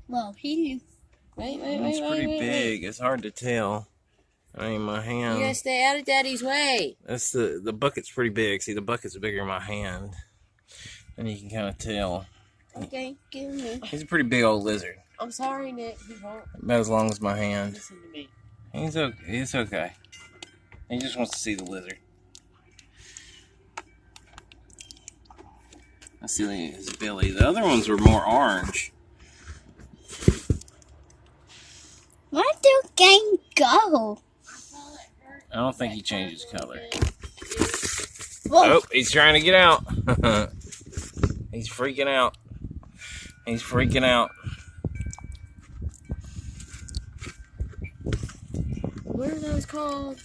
Well, he. It's pretty big. It's hard to tell. I mean, my hand. You gotta stay out of Daddy's way. That's the bucket's pretty big. See, the bucket's bigger than my hand, and you can kind of tell. Okay, give me. He's a pretty big old lizard. I'm sorry, Nick. He won't About as long as my hand. listen to me. He's okay. It's okay. He just wants to see the lizard. I see his belly. The other ones were more orange. Where do game go? I don't think he changes color. Whoa. Oh, he's trying to get out. He's freaking out. He's freaking out. What are those called?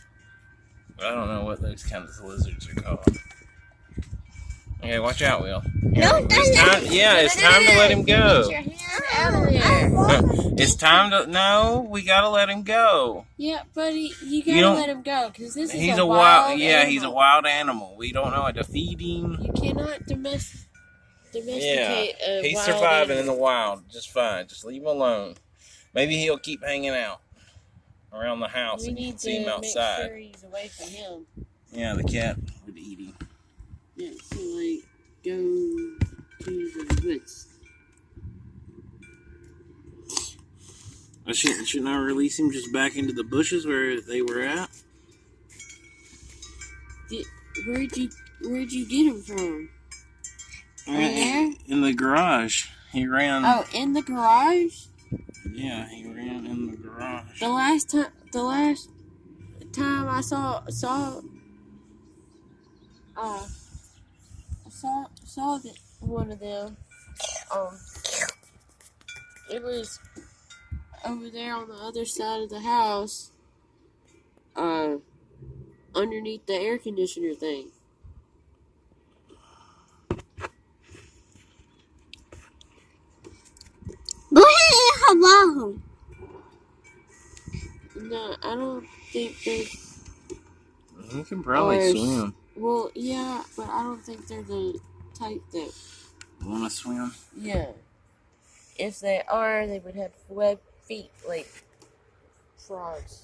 I don't know what those kinds of lizards are called. Okay, watch out, Will. No, It's time, yeah, it's time to let him go. Get your hands out of there. It's time to. No, we gotta let him go. Yeah, buddy, you You gotta don't- let him go because this is He's a a wild. wild Yeah, he's a animal. wild animal. We don't know how to feed him. You cannot domesticate a He's wild surviving in animal. the wild just fine. Just leave him alone. Maybe he'll keep hanging out around the house We and you need can see him to outside. make sure he's away from him. Yeah, the cat would eat him. Yeah, so like go to the woods. Shouldn't I release him just back into the bushes where they were at? Where'd you get him from? Right there? In the garage. He ran. Oh, in the garage? Yeah, he ran in the garage. The last time I saw one of them. It was over there on the other side of the house. Underneath the air conditioner thing. Hello. No, I don't think there's. He can probably Or- swim. Well, yeah, but I don't think they're the type that. Want to swim? Yeah. If they are, they would have webbed feet like frogs.